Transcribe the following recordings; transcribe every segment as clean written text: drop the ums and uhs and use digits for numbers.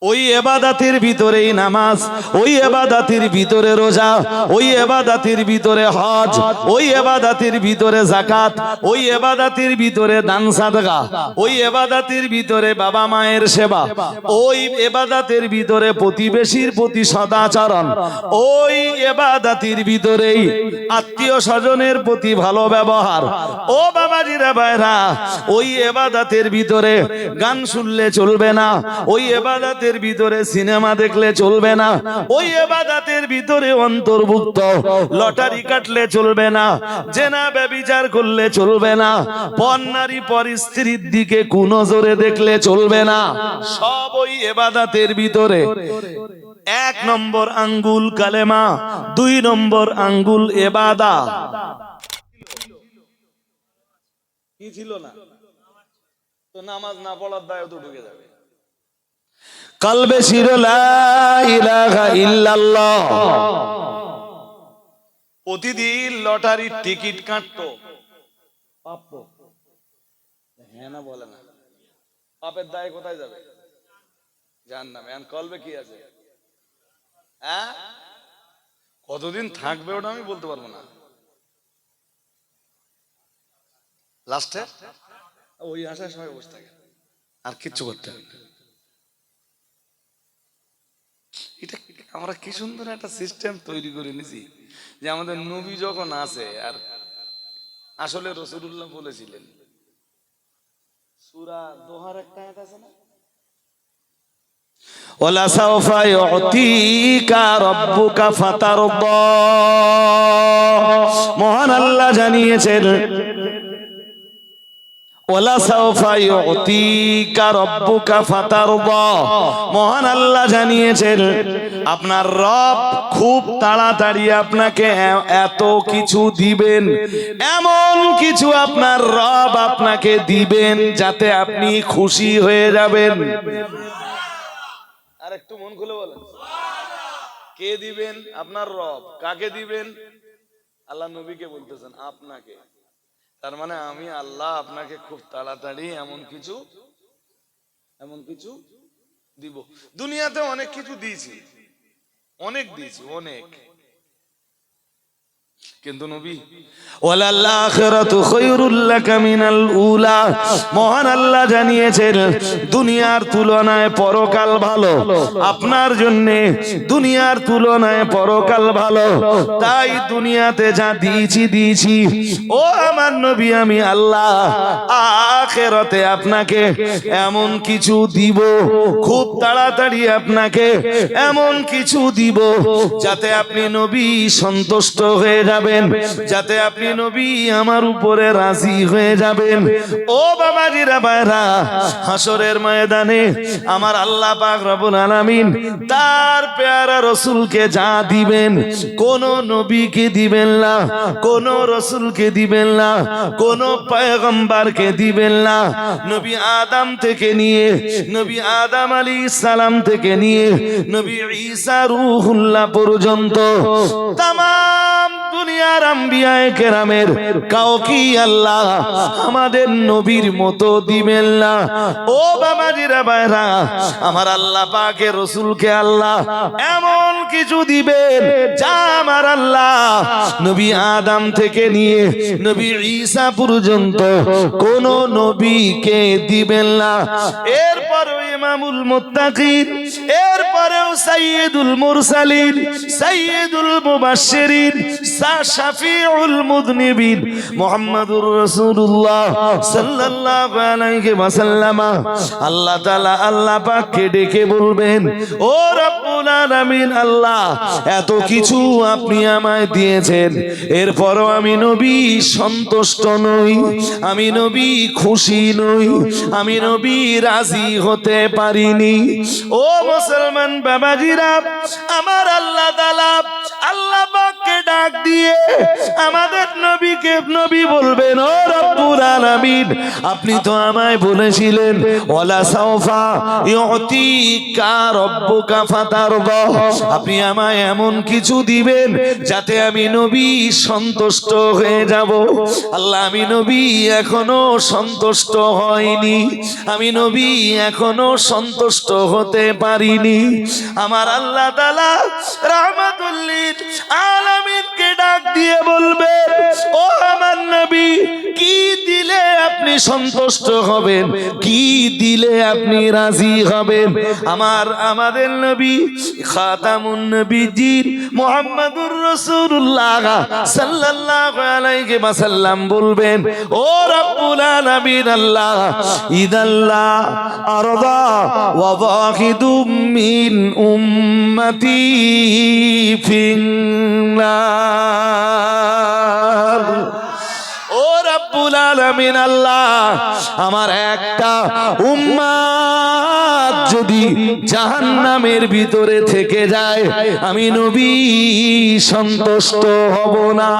ওই ইবাদতের ভিতরেই নামাজ, ওই ইবাদতের ভিতরে রোজা, ওই ইবাদতের ভিতরে হজ, ওই ইবাদতের ভিতরে যাকাত, ওই ইবাদতের ভিতরে দান সাদকা, ওই ইবাদতের ভিতরে বাবা মায়ের সেবা, ওই ইবাদতের ভিতরে প্রতিবেশীর প্রতি সদাচরণ, ওই ইবাদতের ভিতরেই আত্মীয় স্বজনের প্রতি ভালো ব্যবহার। ও বাবাজিরা ভাইরা, ওই ইবাদতের ভিতরে গান শুনলে চলবে না, ওই ইবাদতের ভিতরে সিনেমা দেখলে চলবে না, ওই ইবাদতের ভিতরে অন্তর্ভুক্ত লটারি কাটলে চলবে না, জেনা ব্যভিচার করলে চলবে না, পর নারী পর স্ত্রীর দিকে কুনজরে দেখলে চলবে না। সব ওই ইবাদতের ভিতরে। 1 নম্বর আঙ্গুল কালেমা, 2 নম্বর আঙ্গুল ইবাদত। কি ছিল না? তো নামাজ না পড়ার দায়ও তো ঢুকে যাবে। কলবে ছিল লা ইলাহা ইল্লাল্লাহ। প্রতিদিন লটারির টিকিট কাটতো, পাপ তো? হ্যাঁ না বলে না? পাপের দায় কোথায় যাবে? জাহান্নামে। এখন কলবে কি আছে? হ্যাঁ, কতদিন থাকবে ওটা আমি বলতে পারবো না। লাস্টে ওই আশায় সবাই বসে থাকে, আর কিচ্ছু করতে হবে না। এটা আমরা কি সুন্দর একটা সিস্টেম তৈরি করে নিছি যে আমাদের নবী যখন আছে, আর আসলে রাসূলুল্লাহ বলেছিলেন, সূরা দোহার একটা আয়াত আছে না, ওয়ালা সাওফা ইউতিকা রাব্বুকা ফাতারদা। মহান আল্লাহ জানিয়েছেন, ওয়ালা সাওফা ইউতিকা রাব্বুকা ফাতারদা। মহান আল্লাহ জানিয়েছেন আপনার রব খুব তাড়াতাড়ি আপনাকে এত কিছু দিবেন, এমন কিছু আপনার রব আপনাকে দিবেন যাতে আপনি খুশি হয়ে যাবেন। আর একটু মন খুলে বলেন, কে দিবেন? আপনার রব। কাকে দিবেন? আল্লাহ নবীকে বলতেছেন, আপনাকে। তার মানে আমি আল্লাহ আপনাকে খুব তাড়াতাড়ি এমন কিছু দিব। দুনিয়াতে অনেক কিছু দিয়েছি, অনেক দিয়েছি, অনেক। কিন্তু নবী, ওয়ালাল আখিরাতু খায়রুল লাকা মিনাল উলা। মহান আল্লাহ জানিয়েছেন দুনিয়ার তুলনায় পরকাল ভালো আপনার জন্য, দুনিয়ার তুলনায় পরকাল ভালো। তাই দুনিয়াতে যা দিয়েছি ও আমার নবী, আমি আল্লাহ আখিরাতে আপনাকে এমন কিছু দিব, খুব তাড়াতাড়ি আপনাকে এমন কিছু দিব যাতে আপনি নবী সন্তুষ্ট হয়ে যাবেন, যাতে আপনি নবী আমার উপরে রাজি হয়ে যাবেন। ও বাবাজিরা ভাইরা, হাসরের ময়দানে আমার আল্লাহ পাক রব্বুল আলামিন তার পেয়ারা রাসূলকে যা দিবেন, কোন নবীকে দিবেন না, কোন রাসূলকে দিবেন না, কোন পয়গম্বরকে দিবেন না। নবী আদম থেকে নিয়ে, নবী আদম আলাইহিস সালাম থেকে নিয়ে নবী ঈসা রূহুল্লাহ পর্যন্ত তামাম দুনিয়ার আম্বিয়ায়ে কেরামের কাউকে আল্লাহ আমাদের নবীর মতো দিবেন না। ও বাবাজিরা ভাইরা, আমার আল্লাহ পাকের রাসূলকে আল্লাহ এমন কিছু দিবেন যা আমার আল্লাহ নবী আদম থেকে নিয়ে নবী ঈসা পর্যন্ত কোন নবীকে দিবেন না। এরপরেও ইমামুল মুত্তাকিন, এরপরেও সাইয়্যিদুল মুরসালিন, সাইয়্যিদুল মুবাশশিরিন, শাফিউল মুযনিবিন মুহাম্মাদুর রাসূলুল্লাহ সাল্লাল্লাহু আলাইহি ওয়াসাল্লাম আল্লাহ তাআলা আল্লাহ পাককে ডেকে বলবেন, ও রব্বুল আলামিন, আল্লাহ এত কিছু আপনি আমায় দিয়েছেন, এরপরও আমি নবী সন্তুষ্ট নই, আমি নবী খুশি নই, আমি নবী রাজি হতে পারিনি। ও মুসলমান বাবাজিরা, আমার আল্লাহ তাআলা আল্লাহ পাককে ডাক দিয়ে আমাদের নবীকে নবী বলবেন, ও রব্বুল আলামিন, আপনি তো আমায় বলেছিলেন ওয়ালা সাওফা ইউতিকা রাব্বুকা ফাতারদা, আপনি আমায় এমন কিছু দিবেন যাতে আমি নবী সন্তুষ্ট হয়ে যাব। আল্লাহ, আমি নবী এখনো সন্তুষ্ট হয়নি, আমি নবী এখনো সন্তুষ্ট হতে পারিনি। আমার আল্লাহ তাআলা রাহমাতুল লিল আলামিনকে ডাক দিয়ে বলবে, ও আমার নবী, কি দিলে আপনি সন্তুষ্ট হবেন, কি দিলে আপনি রাজি হবেন? আমাদের নবী খাতামুন নবীজির মুহাম্মাদুর রাসূলুল্লাহ সাল্লাল্লাহু আলাইহি ওয়াসাল্লাম বলবেন, ও রব্বুল আলামিন আল্লাহ, ইদাল্লাহ আরদা ওয়া ওয়াহিদুম মিন উম্মতি ফিন্নার। ও রব্বুল আলামিন আল্লাহ, আমার একটা উম্মত যদি জাহান্নামের ভিতরে থেকে যায়, আমি নবী সন্তুষ্ট হব না।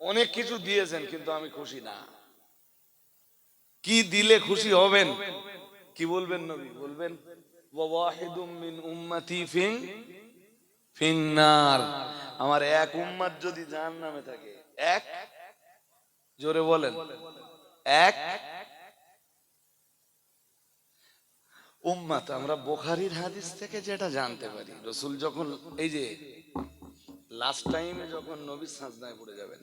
অনেক কিছু দিয়েছেন কিন্তু আমি খুশি না। কি দিলে খুশি হবেন? কি বলবেন নবী? বলবেন ওয়াহিদুম মিন উম্মতি ফিন্নার। আমার এক উম্মত যদি জাহান্নামে থাকে, এক, জোরে বলেন, এক উম্মত। আমরা বুখারীর হাদিস থেকে যেটা জানতে পারি, রাসূল যখন এই যে লাস্ট টাইমে যখন নবী সাজদায় পড়ে যাবেন,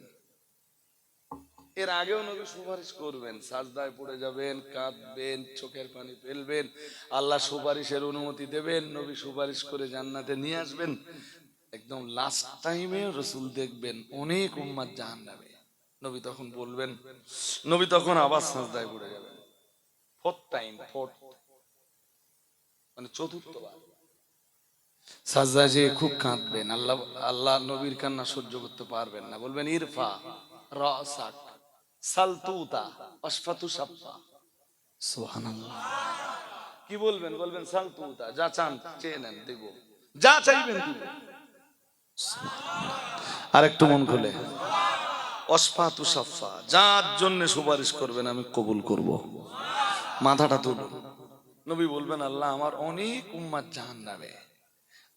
এর আগেও নবী সুপারিশ করবেন, সাজদায় পড়ে যাবেন, কাঁদবেন, চোখের পানি ফেলবেন, আল্লাহ সুপারিশের অনুমতি দেবেন, নবী সুপারিশ করে জান্নাতে নিয়ে আসবেন। একদম লাস্ট টাইমে রাসূল দেখবেন অনেক উম্মত জাহান্নামে, নবী তখন বলবেন, নবী তখন আবার সাজদায় পড়ে যাবেন, ফোর্থ টাইম, ফোর্থ মানে চতুর্থবার সাজদায় যেয়ে খুব কাঁদবেন। আল্লাহ নবীর কান্না সহ্য করতে পারবেন না, বলবেন ইরফা রাসাক সালতুতা আশফাতু সাফা। সুবহানাল্লাহ। কি বলবেন? বলবেন সালতুতা, যা চান চেয়ে নেন দেব, যা চাইবেন দেব। আর একটু মন খুলে, আশফাতু সাফা, যার জন্য সুপারিশ করবেন আমি কবুল করব। মাথাটা তুলুন। নবী বলবেন, আল্লাহ আমার অনেক উম্মত জাহান্নামে,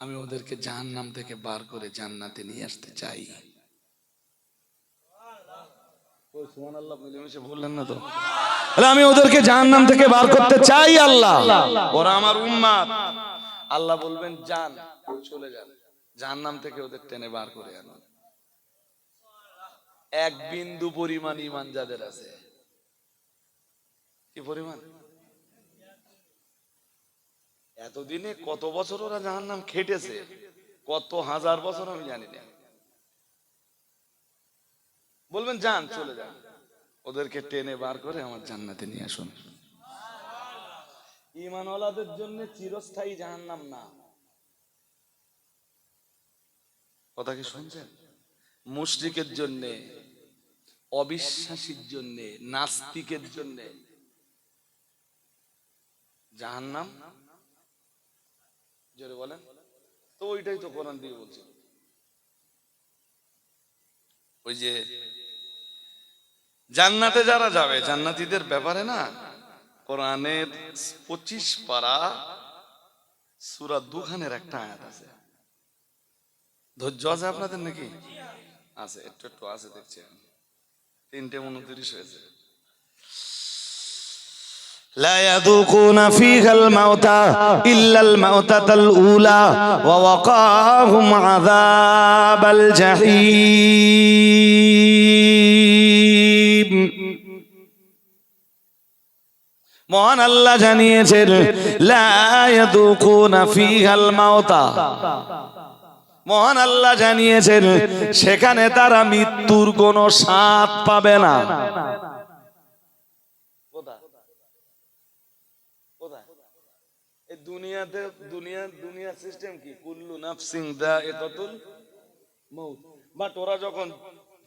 আমি ওদেরকে জাহান্নাম থেকে বার করে জান্নাতে নিয়ে আসতে চাই। আমি ওদেরকে জাহান্নাম থেকে বার করতে চাই আল্লাহ, ওরা আমার উম্মত। আল্লাহ বলবেন যান, চলে যান, জাহান্নাম থেকে ওদের টেনে বার করে আনুন। এক বিন্দু পরিমাণ ঈমান যাদের আছে, কি পরিমাণ? এতদিনে কত বছর ওরা জাহান্নাম খেটেছে, কত হাজার বছর আমি জানি না। বলবেন যান, চলে যান, ওদেরকে টেনে বার করে আমার জান্নাতে নিয়ে আসুন। ঈমানওয়ালাদের জন্য চিরস্থায়ী জাহান্নাম না। কথা কি শুনছেন? মুশরিকের জন্য, অবিশ্বাসীর জন্য, নাস্তিকের জন্য জাহান্নাম। জোরে বলেন তো। ওইটাই তো কোরআন দিয়ে বলছে। ওই যে জান্নাতে যারা যাবে, জান্নাতীদের ব্যাপারে না কোরআনের 25 পারা সূরা দুখানের একটা আয়াত আছে। ধৈর্য আছে আপনাদের নাকি? আছে, একটু একটু আছে, দেখছেন 3:29 হয়েছে। لا يذوقون فيها الموت إلا الموتة الأولى ووقاهم عذاب الجحيم। মহান আল্লাহ জানিয়েছেন লা ইয়াযুকুনা ফিহাল মাউতা। মহান আল্লাহ জানিয়েছেন সেখানে তারা মৃত্যুর কোনো স্বাদ পাবে না। দুনিয়াতে দুনিয়ার সিস্টেম কি? কুল্লু নাফসিন যায়িকাতুল মউত। বাট ওরা যখন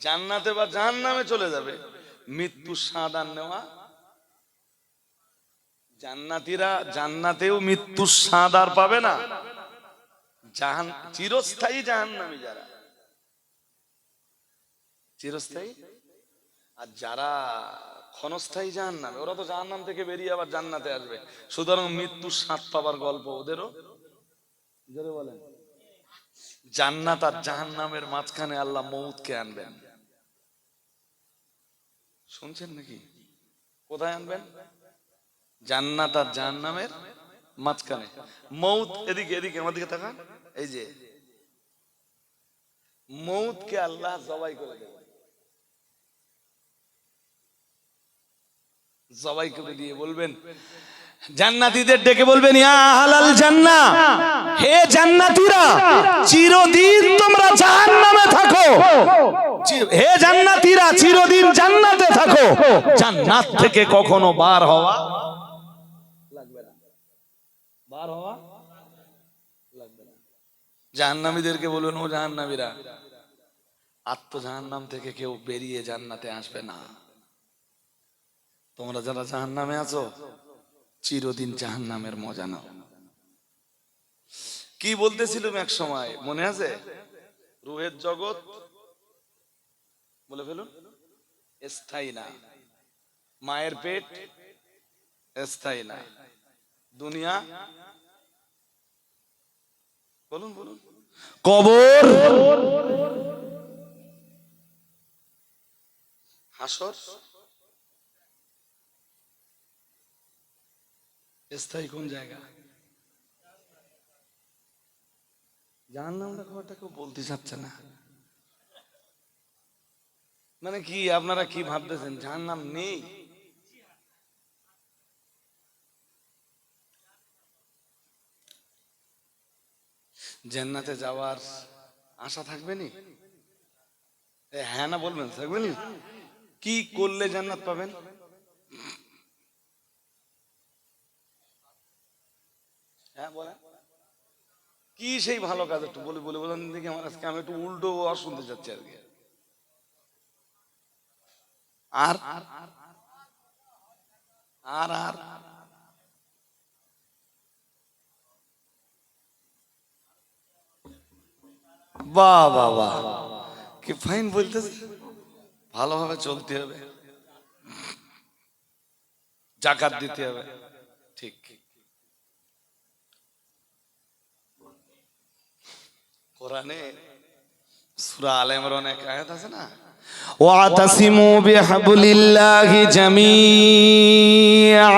জান্নাতে বা জাহান্নামে চলে যাবে, মৃত্যুর স্বাদ আর নেওয়া। জান্নাতীরা জান্নাতেও মৃত্যুর স্বাদ আর পাবে না। চিরস্থায়ী জাহান্নামী যারা, চিরস্থায়ী। আর যারা ক্ষণস্থায়ী জাহান্নামে, ওরা তো জাহান্নাম থেকে বেরিয়ে আবার জান্নাতে আসবে, সুতরাং মৃত্যুর স্বাদ পাবার গল্প ওদেরও। জোরে বলেন। জান্নাত আর জাহান্নামের মাঝখানে আল্লাহ মউতকে আনবেন। শুনছেন নাকি? কোথায় আনবেন? জান্নাত আর জাহান্নামের মাঝখানে। মৌত এদিকে, এদিকে আমার দিকে তাকান। এই যে মৌতকে আল্লাহ জবাই করে দেবেন, জবাই করে দিয়ে বলবেন, জান্নাতীদের ডেকে বলবেন, ইয়া আহলাল জান্নাহ, হে জান্নাতীরা, চিরদিন তোমরা জাহান্নামে থাকো। হে জান্নাতীরা, চিরদিন জান্নাতে থাকো। জান্নাত থেকে কখনো বার হওয়া লাগবে না, বার হওয়া লাগবে না। জাহান্নামীদেরকে বলবেন, ও জাহান্নামীরা, জাহান্নাম থেকে কেউ বেরিয়ে জান্নাতে আসবে না। তোমরা যারা জাহান্নামে আছো, চিরদিন জাহান্নামের মজা নাও। কি বলতেছিলাম এক সময় মনে আছে? রুহের জগৎ বলে ফেলুন স্থায়ী না, মায়ের পেট স্থায়ী না, দুনিয়া বলুন বলুন, কবর, হাসর স্থায়ী কোন জায়গা? জাহান্নামের খবরটা কেউ বলতে চাচ্ছে না। মানে কি আপনারা কি ভাবতেছেন জাহান্নাম নেই? জান্নাতে যাওয়ার আশা থাকবে নি? হ্যাঁ না বলবেন, থাকবে নি? কি করলে জান্নাত পাবেন? হ্যাঁ বলেন, কি সেই ভালো কাজ একটু বলে বলে বলেন দেখি। আমার আজকে আমি একটু উল্টো আর শুনতে যাচ্ছি আর কি। আর আর আর বাহ বাহ বাহ, কি ফাইন বলতেছে। ভালোভাবে চলতে হবে, জাকাত দিতে হবে, ঠিক। কোরআনে সূরা আলে ইমরানে এক আয়াত আছে না, ওয়াতাসিমু বিহাবলিল্লাহি জামিআ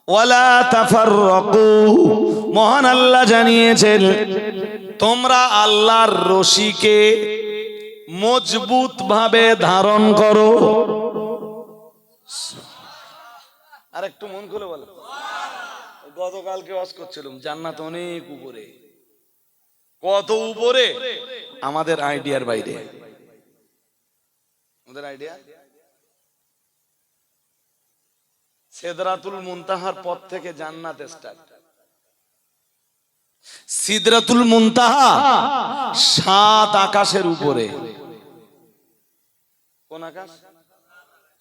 ওয়ালা তাফাররাকু। মহান আল্লাহ জানিয়েছেন, তোমরা আল্লাহর রশিকে মজবুত ভাবে ধারণ করো। আর একটু মন খুলে বলো। গতকালকে ওয়াজ করছিলাম, জান্নাত অনেক উপরে। কত উপরে? আমাদের আইডিয়ার বাইরে। আমাদের আইডিয়া সিদরাতুল মুনতাহার পর থেকে জান্নাত স্টার্ট। সিদরাতুল মুনতাহা 7 আকাশের উপরে। কোন আকাশ?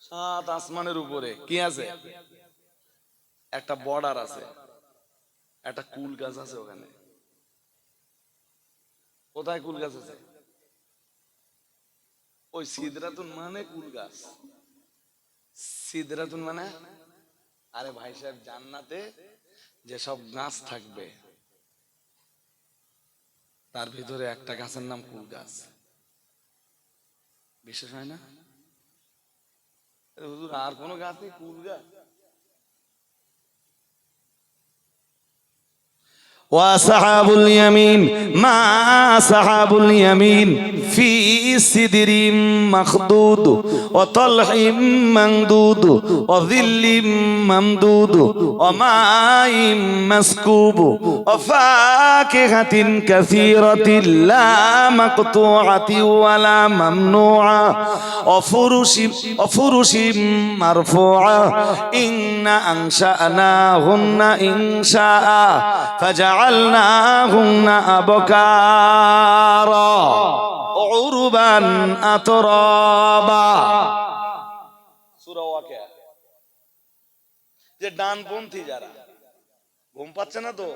7 আসমানের উপরে। কি আছে? একটা বর্ডার আছে, একটা কুল গাছ আছে ওখানে। কোথায় কুল গাছ আছে? ওই সিদরাতুন মানে কুল গাছ। সিদরাতুন মানে, আরে ভাই সাহেব, জান্নাতে যেসব গাছ থাকবে তার ভিতরে একটা গাছের নাম কুল গাছ। বিশেষ হয় না? হুজুর আর কোন গাছ নেই, কুল গাছ? وأصحاب اليمين ما أصحاب اليمين في سدر مخضود وطلح ممدود وظل ممدود وماء مسكوب وفاكهة كثيرة لا مقطوعة ولا ممنوعة وفرش مرفوعة إن أنشأناهن إنشاء فجعلناهن أبكارا عربا أترابا। সূরা ওয়াকিয়া। যে ডানপন্থী যারা, ঘুম পাচ্ছে না তো?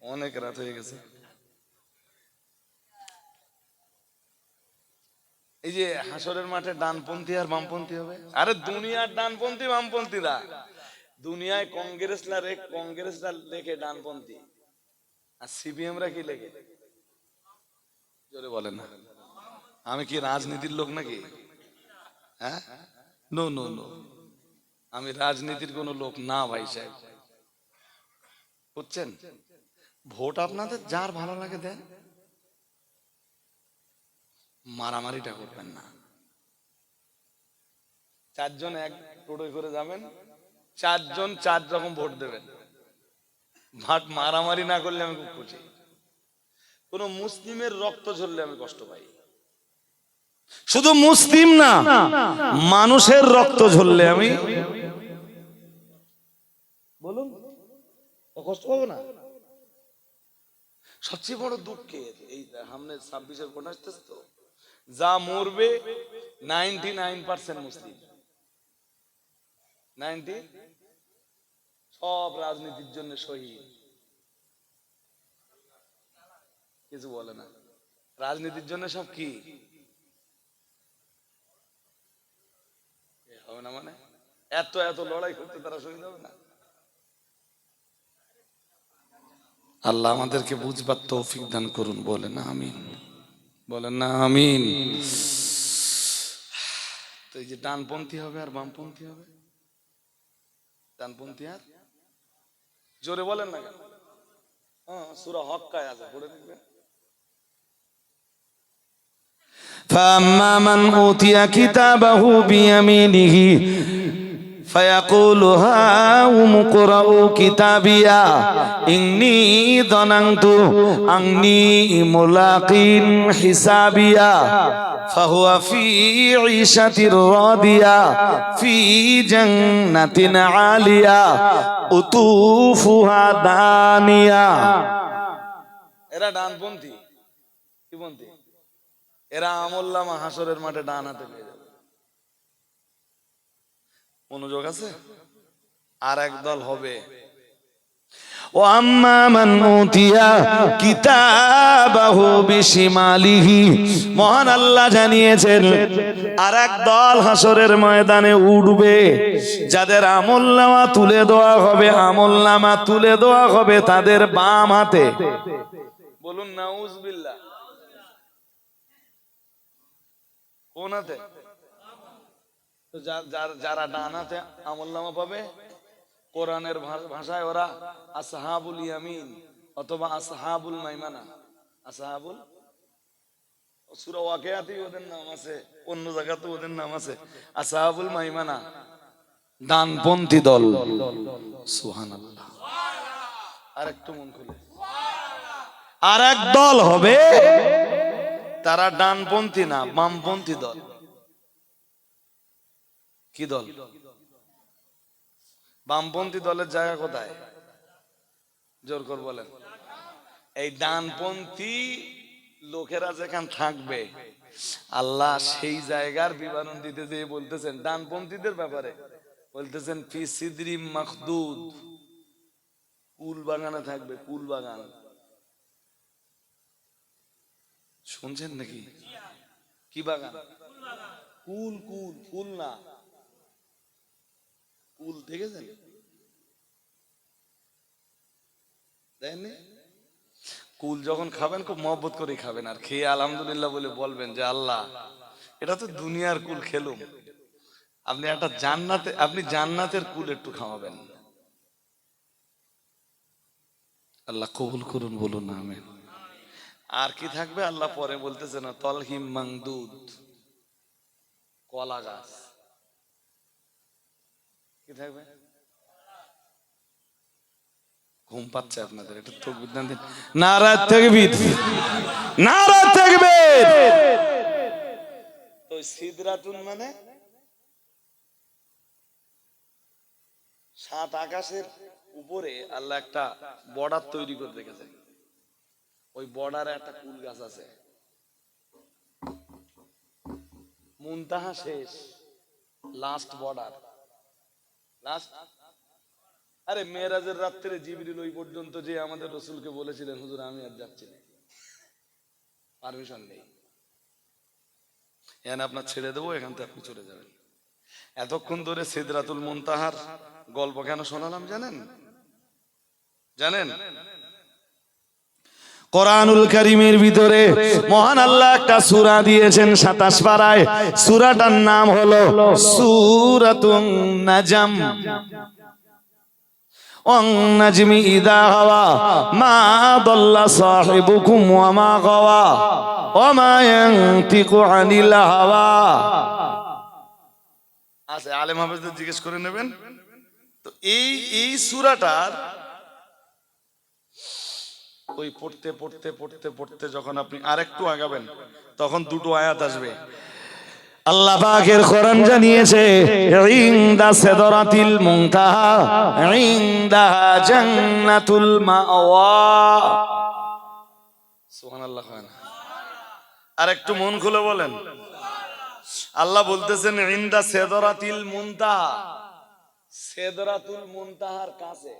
অনেক রাত হয়ে গেছে। এই যে হাসরের মাঠে ডানপন্থী আর বামপন্থী হবে। আরে দুনিয়ার ডানপন্থী বামপন্থীরা, দুনিয়ায় কংগ্রেসরা লেখে ডানপন্থী, আর সিপিএমরা কি লেখে? জোরে বলেন না। আমি কি রাজনীতির লোক নাকি? হ্যাঁ, নো নো নো, আমি রাজনীতির কোনো লোক না ভাই সাহেব, বুঝছেন? ভোট আপনাদের যার ভালো লাগে দেন, মারামারিটা করবেন না। চারজন এক টোটোয় করে যাবেন, চারজন চার রকম ভোট দেবেন, ভাট মারামারি না করলে আমি খুব খুশি। কোন মুসলিমের রক্ত ঝরলে আমি কষ্ট পাই। শুধু মুসলিম না, মানুষের রক্ত ঝরলে আমি, বলুন, কষ্ট পাবো না? সবচেয়ে বড় দুঃখের এই সামনে 26-এর ভোট আসতেছে তো, যা মরবে 99% মুসলিম, 90 সব রাজনীতির জন্য শহীদ। কিছু বলে না, রাজনীতির জন্য সব কি হবে না, মানে এত এত লড়াই করতে তারা শহীদ হবে না? আল্লাহ আমাদেরকে বুঝবার তৌফিক দান করুন, বলেন আমিন, বলেন না আমিন। তো এই যে ডানপন্থী হবে আর বামপন্থী হবে, ডানপন্থী আর, জোরে বলেন না কেন? সূরা হক্কায় আছে, পড়ে দেখবেন। فأما من أوتي كتابه بيمينه فيقول هاؤم اقرءوا كتابيا إني ظننت أني ملاق حسابيا فهو في عيشة راضية في جنة عالية قطوفها دانية। এরা ডানপন্থী, কি পন্থী? এরা আমলনামা হাসরের মাঠে ডান হাতে পেয়ে যাবে। মনোযোগ আছে? আর এক দল হবে, ও আম্মা মান উতিয়া কিতাবাহু বিশিমালিহি, মহান আল্লাহ জানিয়েছেন আর এক দল হাসরের ময়দানে উঠবে, যাদের আমলনামা তুলে দেওয়া হবে, আমলনামা তুলে দেওয়া হবে তাদের বাম হাতে। বলুন নাউজুবিল্লাহ। কোন হাতে? তো যারা ডান হাতে আমলনামা পাবে, কোরআনের ভাষায় ওরা আসহাবুল ইয়ামিন অথবা আসহাবুল মাইমানা। আসহাবুল, সূরা ওয়াকিয়াতেই ওদের নাম আছে, অন্য জায়গাতেও ওদের নাম আছে, আসহাবুল মাইমানা, ডানপন্থী দল। সুবহানাল্লাহ। আরেকটু মন খুলে, আর এক দল হবে, তারা ডানপন্থী না, বামপন্থী দল। কি দল? বামপন্থী দলের জায়গা কোথায়? জোর করে বলেন। এই ডানপন্থী লোকেরা যেখানে থাকবে, আল্লাহ সেই জায়গার বিবরণ দিতে যেয়ে বলতেছেন ডানপন্থীদের ব্যাপারে, বলতেছেন ফি সিদরি মাখদুদ, কুল বাগানে থাকবে, কুল বাগান। শুনছেন নাকি? কি বাগান? কুল, কুল, ফুল না, কুল দেখেছেন? দেখেননি? কুল যখন খাবেন খুব মহব্বত করে খাবেন, আর খেয়ে আলহামদুলিল্লাহ বলে বলবেন যে আল্লাহ এটা তো দুনিয়ার কুল খেলুম, আপনি একটা জান্নাতে, আপনি জান্নাতের কুল একটু খাওয়াবেন। আল্লাহ কবুল করুন, বলুন আমিন। আর কি থাকবে আল্লাহ পরে বলতেছে না, তলহিম মাংদুদ, কলা গাছ। কি থাকবে? ঘুম পাচ্ছে আপনাদের, একটু তাকবীর দেন। নারা তাকবীর, নারা তাকবীর। তো সিদরাতুন মানে সাত আকাশের উপরে আল্লাহ একটা বর্ডার তৈরি করে রেখেছেন, ওই বর্ডারে একটা কুল গাছ আছে, মুনতাহা শেষ, লাস্ট বর্ডার, লাস্ট। আরে মেরাজের রাত্রে জিবরিল ওই পর্যন্ত যে আমাদের রাসূলকে বলেছিলেন হুজুর আমি আর যাচ্ছি না, পারমিশন নেই, এখানে আপনার ছেড়ে দেবো, এখান থেকে আপনি চলে যাবেন। এতক্ষণ ধরে সিদরাতুল মুনতাহার গল্প কেন শোনালাম জানেন? জানেন? কোরআনুল কারীমের ভিতরে মহান আল্লাহ একটা সূরা দিয়েছেন 27 পারায়। সূরাটার নাম হলো সূরাতুন নাজম। ওয়ান নাজমি ইযা হাওয়া মা দাল্লা সাহিবুকুম ওয়া মা গাওয়া ওয়া মা ইয়ানতিকু আনিল হাওয়া। আচ্ছা, আলেম হাফেজদের জিজ্ঞেস করে নেবেন তো। এই সূরাটার ওই পড়তে পড়তে পড়তে পড়তে যখন আপনি আরেকটু আগাবেন তখন দুটো আয়াত আসবে। আল্লাহ পাকের কোরআন জানিয়েছে ইনদা সিদরাতিল মুনতাহা ইনদাহা জান্নাতুল মাওয়া। সুবহানাল্লাহ। আরেকটু মন খুলে বলেন। আল্লাহ বলতেছেন ইনদা সিদরাতিল মুনতাহা। সিদরাতুল মুনতাহার কাছে।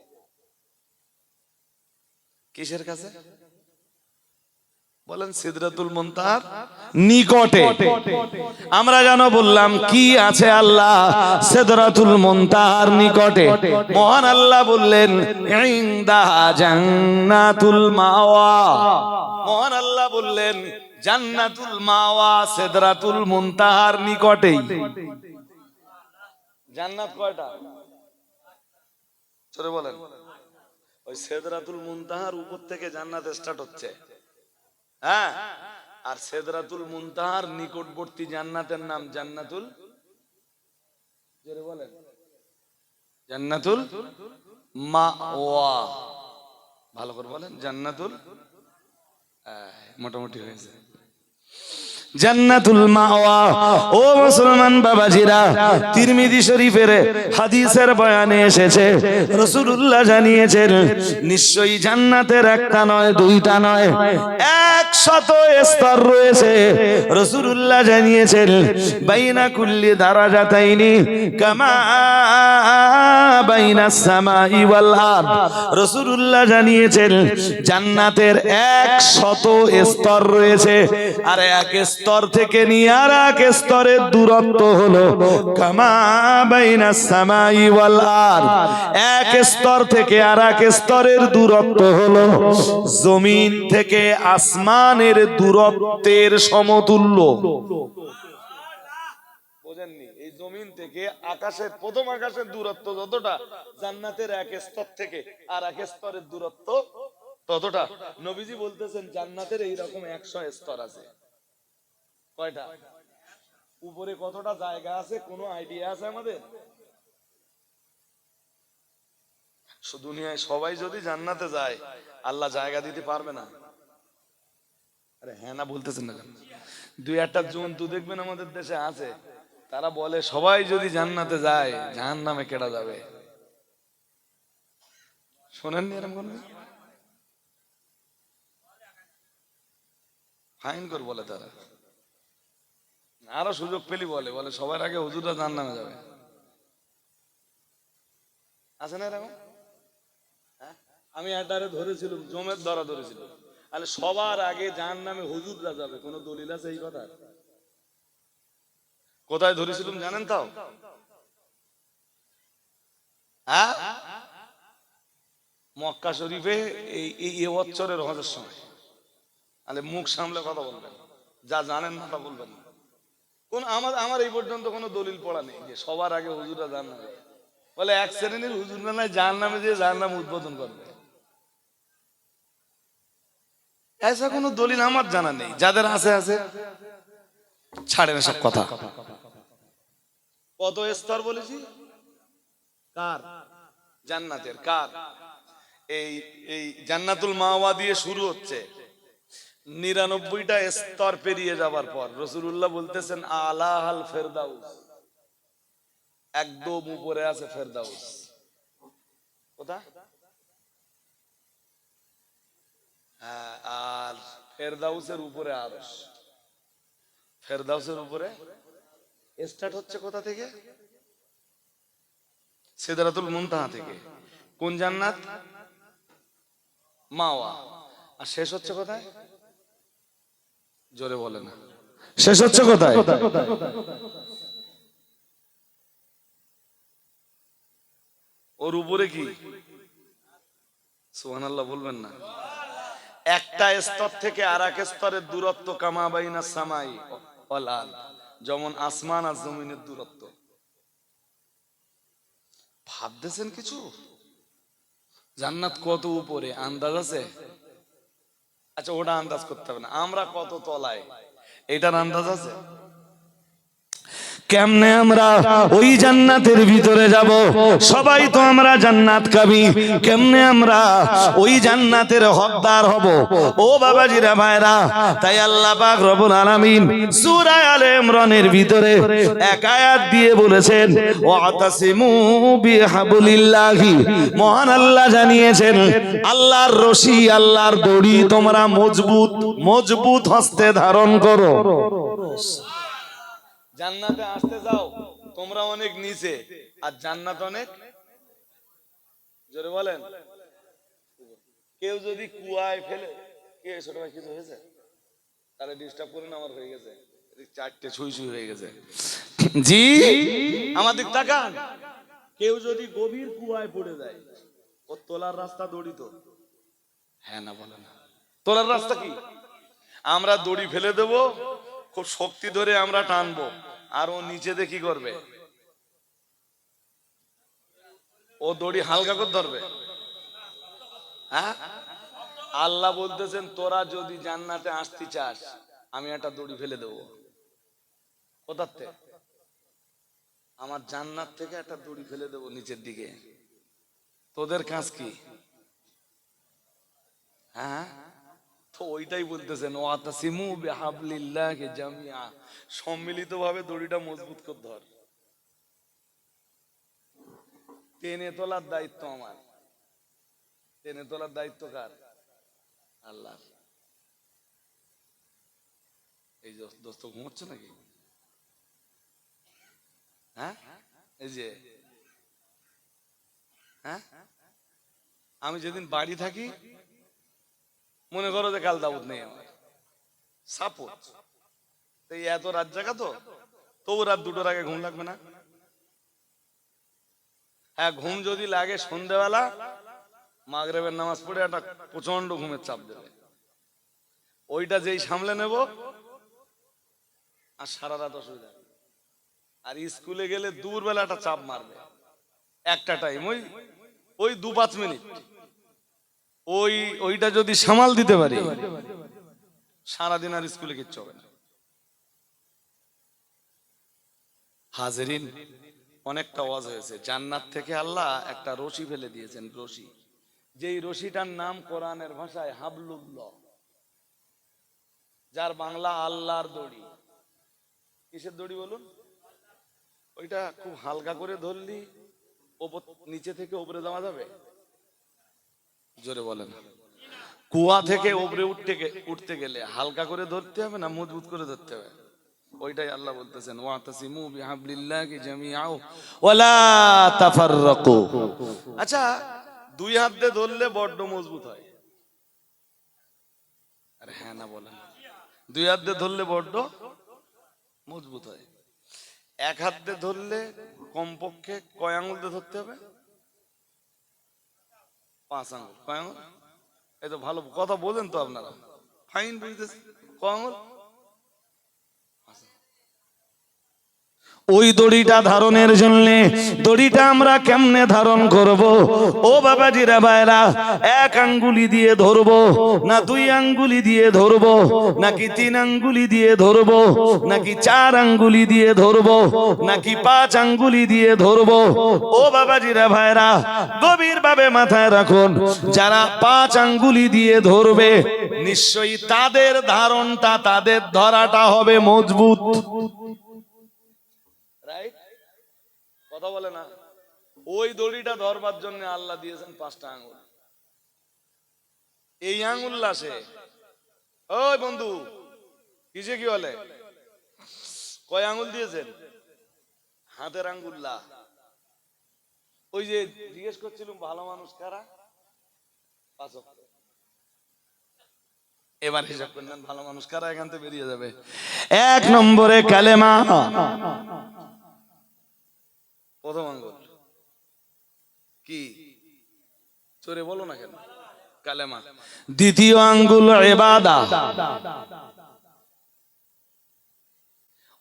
কিসের কাছে বলেন? সিদরাতুল মুনতাহার নিকটে। আমরা যেন বললাম কি আছে আল্লাহ সিদরাতুল মুনতাহার নিকটে। মহান আল্লাহ বললেন ইনদাহা জান্নাতুল মাওয়া। মহান আল্লাহ বললেন জান্নাতুল মাওয়া সিদরাতুল মুনতাহার নিকটেই। জান্নাত কয়টা? চলে বলেন। ওই সিদরাতুল মুনতাহার উপর থেকে জান্নাত স্টার্ট হচ্ছে। হ্যাঁ, আর সিদরাতুল মুনতাহার নিকটবর্তী জান্নাতের নাম জান্নাতুল, জোরে বলেন, জান্নাতুল মাওয়া। ভালো করে বলেন, জান্নাতুল, মোটামুটি হয়েছে, জান্নাতুল মাওয়া। ও মুসলমান বাবাজিরা, তিরমিজি শরীফের হাদিসের বয়ানে এসেছে রাসূলুল্লাহ জানিয়েছেন নিশ্চয়ই জান্নাতের একটা নয় দুইটা নয় 100 স্তর রয়েছে। রাসূলুল্লাহ জানিয়েছেন বাইনা কুল্লি দারাজাতাইনি কামা বাইনাস সামাই ওয়াল আরদ। রাসূলুল্লাহ জানিয়েছেন জান্নাতের 100 স্তর রয়েছে, আর এক স্তর থেকে নিয়ে আর এক স্তরের দূরত্ব হলো কামা বাইনাস সামাই ওয়াল আরদ। এক স্তর থেকে আর এক স্তরের দূরত্ব হলো জমিন থেকে আসমানের দূরত্বের সমতুল্য। বোঝেননি? এই জমিন থেকে আকাশের, প্রথম আকাশের দূরত্ব যতটা, জান্নাতের এক স্তর থেকে আর এক স্তরের দূরত্ব ততটা। নবীজি বলতেছেন জান্নাতের এইরকম 100 স্তর আছে। কয়টা? উপরে কতটা জায়গা আছে কোনো আইডিয়া আছে আমাদের? দুনিয়ায় সবাই যদি জান্নাতে যায় আল্লাহ জায়গা দিতে পারবে না। আরে হ্যাঁ না বলতেছেন না? দুই একটা জন্তু দেখবেন আমাদের দেশে আছে, তারা বলে সবাই যদি জান্নাতে যায় জাহান্নামে কেটে যাবে। শোনেননি এরকম? ফাইন করে বলে তারা, আরো সুযোগ পেলি বলে বলে সবার আগে হুজুররা জাহান্নামে যাবে। আছে না এরকম? আমি এটারে ধরেছিলাম, জমের ধরা ধরেছিল, তাহলে সবার আগে জাহান্নামে হুজুররা যাবে, কোন দলিল আছে এই কথা? কোথায় ধরেছিলাম জানেন তাও? হ্যাঁ, মক্কা শরীফে এই বছরের হজের সময়। তাহলে মুখ সামলে কথা বলবেন, যা জানেন না তা বলবেন না। কোন আমার এই পর্যন্ত কোনো দলিল পড়া নেই যে সবার আগে হুজুররা জাহান্নামে। বলে এক শ্রেণীর হুজুররা নাই জাহান্নামে যে জাহান্নাম উদ্বোধন করবে, এসা কোনো দলিল আমার জানা নেই। যাদের আছে আছে, ছাড়েন সব কথা। কত স্তর বলেছি? কার? জান্নাতের। কার? এই জান্নাতুল মাওয়া দিয়ে শুরু হচ্ছে। 99টা স্তর পেরিয়ে যাবার পর রাসূলুল্লাহ বলতেছেন আলাহাল ফেরদাউস, একদম উপরে আছে ফেরদাউস। কোথা? আর ফেরদাউসের উপরে আরশ। ফেরদাউসের উপরে স্টার্ট হচ্ছে কোথা থেকে? সিদরাতুল মুনতাহা থেকে। কোন জান্নাত? মাওয়া। আর শেষ হচ্ছে কোথায়? জোরে বলে না, শেষ হচ্ছে কোথায়? ওর উপরে কি? সুবহানাল্লাহ বলবেন না? একটা স্তর থেকে আর এক স্তরের দূরত্ব কামা বাইনা সামাই ওয়াল আরদ, যেমন আসমান আর জমিনের দূরত্ব। ভাবতেছেন কিছু? জান্নাত কত উপরে আন্দাজ আছে? আচ্ছা ওটা আন্দাজ করতে হবে না, আমরা কত তলায় এটার আন্দাজ আছে? কেমনে আমরা ওই জান্নাতের ভিতরে যাব? সবাই তো আমরা জান্নাত কাবি, কেমনে আমরা ওই জান্নাতের হকদার হব? ও বাবাজিরা ভাইরা, তাই আল্লাহ পাক রব্বুল আলামিন সূরা আলে ইমরানের ভিতরে এক আয়াত দিয়ে বলেছেন ওয়াতাসিমু বিহাবলিল্লাহি, মহান আল্লাহ জানিয়েছেন আল্লাহর রশি, আল্লাহর দড়ি তোমরা মজবুত মজবুত হস্তে ধারণ করো। জান্নাতে আসতে যাও তোমরা অনেক নিচে, আর জান্নাত অনেক জোরে বলেন। কেউ যদি কুয়ায় ফেলে, কে ছোট ভাই কিছু হয়েছে? তাহলে ডিস্টার্ব করুন, আমার হয়ে গেছে চারটে ছুঁই ছুঁই হয়ে গেছে। জি আমাদের তাকান, কেউ যদি গভীর কুয়ায় পড়ে যায়, ও তোলার রাস্তা দড়ি তো? হ্যাঁ না বলে না, তোলার রাস্তা কি? আমরা দড়ি ফেলে দেব, খুব শক্তি ধরে আমরা টানবো, আর ও নিচে দিয়ে কি করবে? ও দড়ি হালকা করে ধরবে। হ্যাঁ, আল্লাহ বলতেছেন তোরা যদি জান্নাতে আসতে চাস আমি একটা দড়ি ফেলে দেবো। কোথার থেকে? আমার জান্নাত থেকে একটা দড়ি ফেলে দেবো নিচের দিকে। তোদের কাজ কি? হ্যাঁ, তো ওইটাই বলতেছেন ওয়াতাসিমু বিহাবলিল্লাহি জামিআ, সম্মিলিতভাবে দড়িটা মজবুত করে ধর। টেনে তোলার দায়িত্ব আমার। টেনে তোলার দায়িত্ব কার? আল্লাহ। এই দোস্ত ঘুমোচ্ছে নাকি? হ্যাঁ, এই যে হ্যাঁ, আমি যেদিন বাড়ি থাকি, মনে করো যে কাল দাউদ নেই আমার, সাপোজ, এই এত রাত জায়গা তো, তবু রাত 2টোর আগে ঘুম লাগবে না? হ্যাঁ, ঘুম যদি লাগে সন্ধ্যেবেলা মাগরিবের নামাজ পড়ে একটা প্রচন্ড ঘুমের চাপ দেবে, ওইটা যেই সামলে নেব আর সারা রাত অসুবিধা। আর স্কুলে গেলে দুপুরবেলা একটা চাপ মারবে, একটা টাইম, ওই 2-5 মিনিট, ওইটা যদি সামাল দিতে পারি সারাদিন আর স্কুলে কিচ্ছু হবে না। হাজেরিন, অনেকটা ওয়াজ হয়েছে। জান্নাত থেকে আল্লাহ একটা রশি ফেলে দিয়েছেন, রশি, যেই রশিটার নাম কোরআনের ভাষায় হাবলুল্লাহ, যার বাংলা আল্লাহর দড়ি। কিসের দড়ি বলুন? ওইটা খুব হালকা করে ধরলি ওপর নিচে থেকে উপরে যাওয়া যাবে? জোরে বলেন। কুয়া থেকে উপরে উঠতে গেলে হালকা করে ধরতে হবে না মজবুত করে ধরতে হবে? ওইটাই আল্লাহ বলতেছেন ওয়াতাসিমু বিহাবলিল্লাহি জামিআ ওয়ালা তাফাররাকু। আচ্ছা, 2 হাত দিয়ে ধরলে বড্ড মজবুত হয়। আরে হ্যাঁ না বলেন। 2 হাত দিয়ে ধরলে বড্ড মজবুত হয়। 1 হাত দিয়ে ধরলে কমপক্ষে কয় আঙ্গুল দিয়ে ধরতে হবে? 5 আঙ্গুল। কয় আঙ্গুল? এই তো ভালো কথা বলেন তো আপনারা, ফাইন বুঝতেছি। কয় আঙ্গুল? ওই দড়িটা ধারণের জন্য, দড়িটা আমরা কেমনে ধারণ করব? ও বাবাজিরা ভাইরা, 1 আঙ্গুলি দিয়ে ধরবো না 2 আঙ্গুলি দিয়ে ধরবো, নাকি 3 আঙ্গুলি দিয়ে ধরবো, নাকি 4 আঙ্গুলি দিয়ে ধরবো, নাকি 5 আঙ্গুলি দিয়ে ধরবো? ও বাবাজিরা ভাইরা, গভীর ভাবে মাথায় রাখুন, যারা 5 আঙ্গুলি দিয়ে ধরবে নিশ্চয়ই তাদের ধারণটা, তাদের ধরাটা হবে মজবুত। কথা বলে না? ওই দড়িটা ধরবার জন্য আল্লাহ দিয়েছেন 5টা আঙ্গুল। এই আঙ্গুল লাসে, ওই বন্ধু কিসে কি বলে, কয় আঙ্গুল দিয়েছেন? হাতের আঙ্গুল্লা। ওই যে জিজ্ঞেস করছিলাম ভালো মানুষ কারা, 5 ওয়াক্ত। এবার হিসাব করলেন ভালো মানুষ কারা, এখান থেকে বেরিয়ে যাবে। 1 নম্বরে কালেমা, প্রথম আঙ্গুল কি? চোরে বলো না কেন? কালেমা। দ্বিতীয় আঙ্গুল ইবাদত।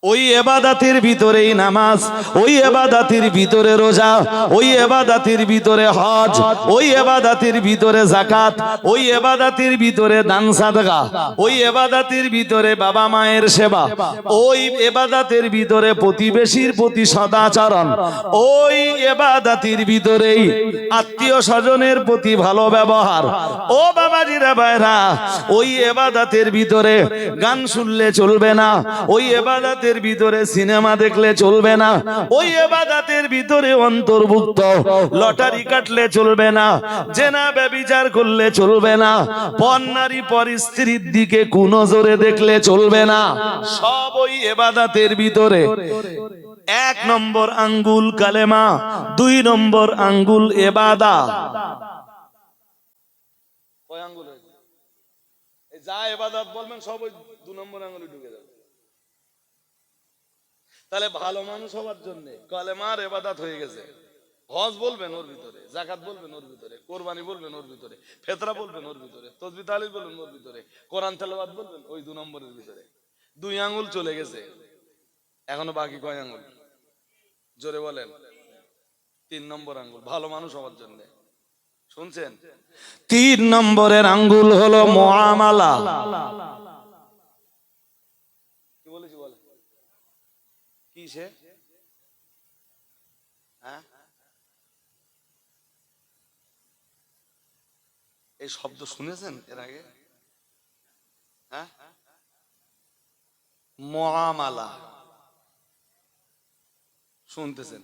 ওই ইবাদতের ভিতরেই নামাজ, ওই ইবাদতের ভিতরে রোজা, ওই ইবাদতের ভিতরে হজ, ওই ইবাদতের ভিতরে যাকাত, ওই ইবাদতের ভিতরে দান সাদকা, ওই ইবাদতের ভিতরে বাবা মায়ের সেবা, ওই ইবাদতের ভিতরে প্রতিবেশীর প্রতি সদাচরণ, ওই ইবাদতের ভিতরেই আত্মীয় স্বজনের প্রতি ভালো ব্যবহার। ও বাবাজিরা ভাইরা, ওই ইবাদতের ভিতরে গান শুনলে চলবে না, ওই ইবাদতের ভিতরে সিনেমা দেখলে চলবে না, ওই ইবাদতের ভিতরে অন্তর্ভুক্ত লটারি কাটলে চলবে না, জেনা ব্যভিচার করলে চলবে না, পর নারী পর স্ত্রীর দিকে কুনজরে দেখলে চলবে না। সব ওই ইবাদতের ভিতরে। এক নম্বর আঙ্গুল কালেমা, দুই নম্বর আঙ্গুল ইবাদত। কয় আঙ্গুল হয়েছে? এই যা ইবাদত বলবেন সব ওই দুই নম্বর আঙ্গুলে ঢুকে যাবে। তাহলে ভালো মানুষ হওয়ার জন্য কালেমার ইবাদত হয়ে গেছে। হজ বলবেন ওর ভিতরে, যাকাত বলবেন ওর ভিতরে, কোরবানি বলবেন ওর ভিতরে, ফিতরা বলবেন ওর ভিতরে, তাসবিহ তাহলিল বলবেন ওর ভিতরে, কোরআন তেলাওয়াত বলবেন ওই দুই নম্বরের ভিতরে। দুই আঙ্গুল চলে গেছে, এখনো বাকি কয় আঙ্গুল? জোরে বলেন। তিন নম্বর আঙ্গুল ভালো মানুষ হওয়ার জন্য। শুনছেন? তিন নম্বরের আঙ্গুল হলো মুআমালা। কি বলেছি বলেন? কি সে? হ্যাঁ, এই শব্দ শুনেছেন এর আগে? হ্যাঁ, মুআমালা শুনতেছেন?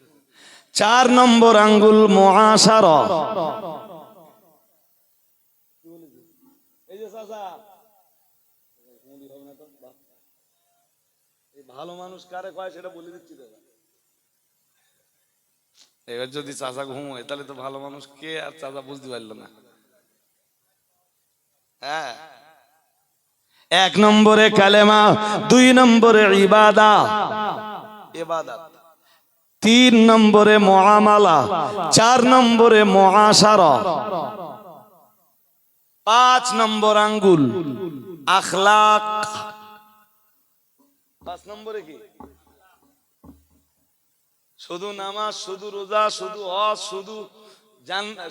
চার নম্বর আঙ্গুল মুআশারা। এই যে চাচা, এই ভালো মানুষ কারে কয় সেটা বলে দিচ্ছি দাদা। এবার যদি চাচা ঘুমোয় তাহলে তো ভালো মানুষ কে, আর চাচা বুঝতে পারলো না। হ্যাঁ, এক নম্বরে কালেমা, দুই নম্বরে ইবাদত, তিন নম্বরে মুআমালা, চার নম্বরে মুআশারা, পাঁচ নম্বর আঙ্গুল আখলাক। পাঁচ নম্বরে কি? শুধু নামাজ, শুধু রোজা, শুধু হজ,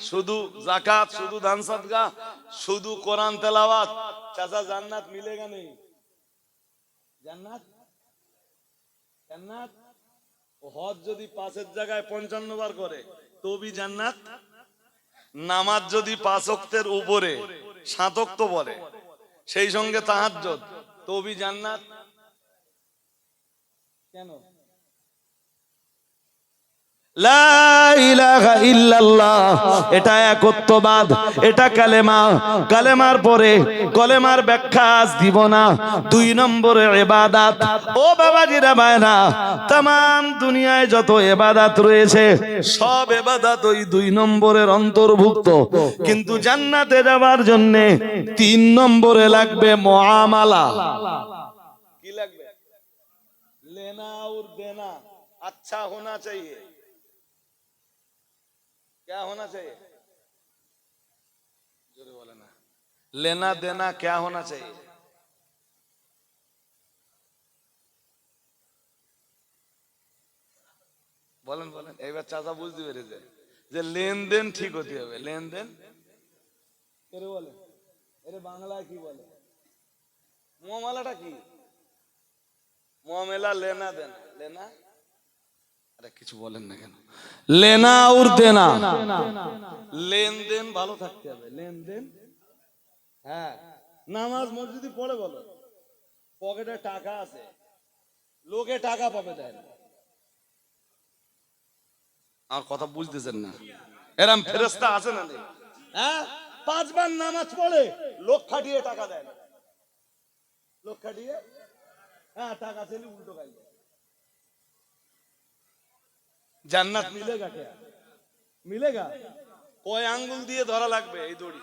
শুধু যাকাত, শুধু দান সাদকা, শুধু কোরআন তেলাওয়াত। চাচা জান্নাত মিলেগা নেই? জান্নাত জান্নাত হজ যদি 5 জায়গায় 55 বার করে তবে জান্নাত। নামাজ যদি 5 ওয়াক্তের উপরে 7 ওয়াক্ত বলে, সেই সঙ্গে তাহাজ্জুদ, তবে জান্নাত। কেন? লা ইলাহা ইল্লাল্লাহ, এটা একত্ববাদ, এটা কালেমা। কালেমার পরে কলেমার ব্যাখ্যা আজ দিব না। দুই নম্বরে ইবাদত। ও বাবাজিরা ভাইরা, तमाम দুনিয়ায় যত ইবাদত রয়েছে সব ইবাদত ওই দুই নম্বরের অন্তর্ভুক্ত, কিন্তু জান্নাতে যাওয়ার জন্য তিন নম্বরে লাগবে মুআমালা। কি লাগবে? लेना और देना अच्छा होना चाहिए। क्या होना चाहिए? जोरे बोले ना। लेना देना क्या होना चाहिए? বলেন বলেন। এইবার চাচা বুঝতে পেরেছে যে লেনদেন ঠিক হতে হবে। লেনদেন করে বলে, এর বাংলায় কি বলে? মুআমালাটা কি? মুআমালা लेना देना। लेना, আরে কিছু বলেন না কেন? लेना और देना, লেনদেন ভালো থাকতে হবে। লেনদেন। হ্যাঁ, নামাজ মসজিদে পড়ে বলো, পকেটে টাকা আছে, লোকে টাকা পাবে দেয় না। আর কথা বুঝতেছেন না? এরম ফেরেশতা আছে না? হ্যাঁ, 5 বার নামাজ পড়ে লোক খাটিয়ে টাকা দেয় না। লোক খাটিয়ে, হ্যাঁ, টাকা চেলে উল্টো খাই। জান্নাত মিলেগা? কে মিলেগা? কয় আঙ্গুল দিয়ে ধরা লাগবে এই দড়ি?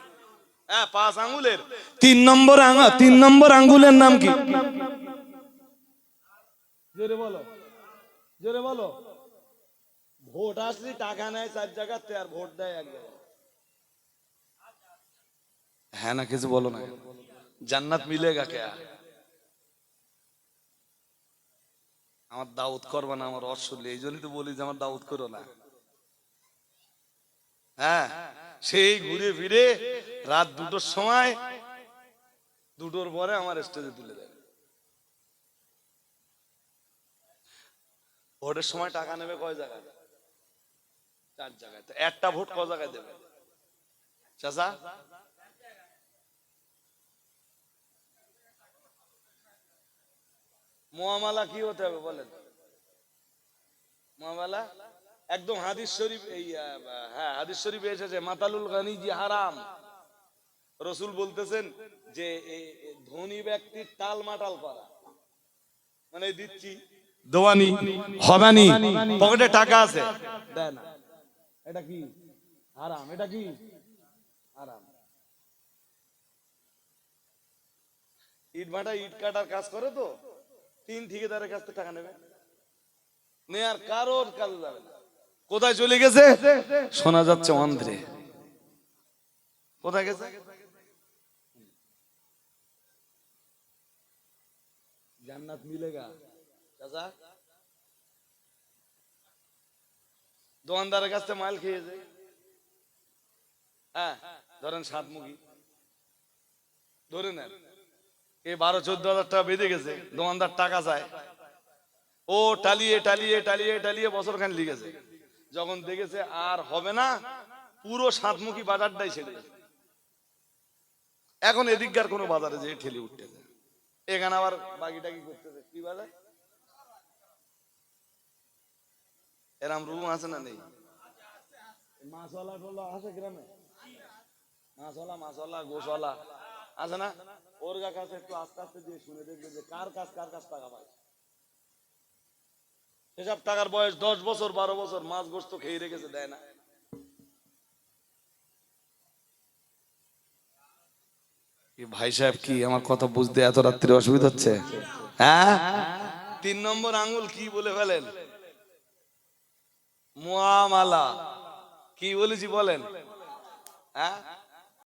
হ্যাঁ, 5 আঙ্গুলের 3 নম্বর আঙ্গুলের নাম কি? জোরে বলো, জোরে বলো। ভোট আসলে টাকা নেয় 4 জায়গাতে, আর ভোট দেয় 1 জায়গায়। হ্যাঁ না কিছু বলো না, জান্নাত মিলেগা কে? আমার দাউদ করবা না, আমার অসুল, এই জন্যই তো বলি যে আমার দাউদ করো না। হ্যাঁ, সেই ঘুরে ফিরে রাত 2টোর সময়, 2টোর পরে আমার স্টেজে তুলে দেয়। ভোটের সময় টাকা নেবে কয় জায়গায়? 4 জায়গায়। তো একটা ভোট কয় জায়গায় দেবে চাচা? মুআমালা কি হতে হবে বলেন? মুআমালা একদম হাদিস শরীফ, এই হ্যাঁ হাদিস শরীফে এসেছে, মাতালুল গানি জি হারাম। রসুল বলতেছেন যে ধনী ব্যক্তির টাল মাটাল করা, মানে দিচ্ছি দোয়ানি হবানি, পকেটে টাকা আছে দেয় না, এটা কি হারাম? এটা কি হারাম? ইট ভাটা ইট কাটার কাজ করে তো 3 ঠিকাদারের কাছ থেকে টাকা নেবে, নেয়ার কারোর কাজে যাবে না। কোথায় চলে গেছে শোনা যাচ্ছে? অন্ধ্রে। কোথায় গেছে? জান্নাত মিলেগা চাচা? দোকানদারের কাছ থেকে মাল খেয়েছে, হ্যাঁ ধরেন 7 মুখী ধরে নেন, এই 12-14 হাজার টাকা বেঁধে গেছে, দোকানদার টাকা চায়, ও টালিয়ে টালিয়ে টালিয়ে টালিয়ে বছর খান লিখেছে, যখন দেখেছে আর হবে না, পুরো 7 মুখী বাজারটাই ছেড়ে গেছে। এখন এদিককার কোনো বাজারে যে ঠেলে উঠতেছে, এখানে আবার বাকিটা কি করতেছে, কি বাজার এরম রুম আছে না নেই? মাছওয়ালা টোলা আছে গ্রামে, মাছওয়ালা গোশওয়ালা আছে না? ওর কাছে একটু আস্তে আস্তে দিয়ে শুনে দেখবে যে কার কাছ টাকা পায়। এসব টাকার বয়স 10 বছর 12 বছর, মাছ গোস্ত খেয়ে রেখেছে, দেয় না। ভাই সাহেব কি আমার কথা বুঝতে এত রাত্রে অসুবিধা হচ্ছে? হ্যাঁ, 3 নম্বর আঙ্গুল কি বলে ফেলেন? মুআমালা। কি বলেছি বলেন? হ্যাঁ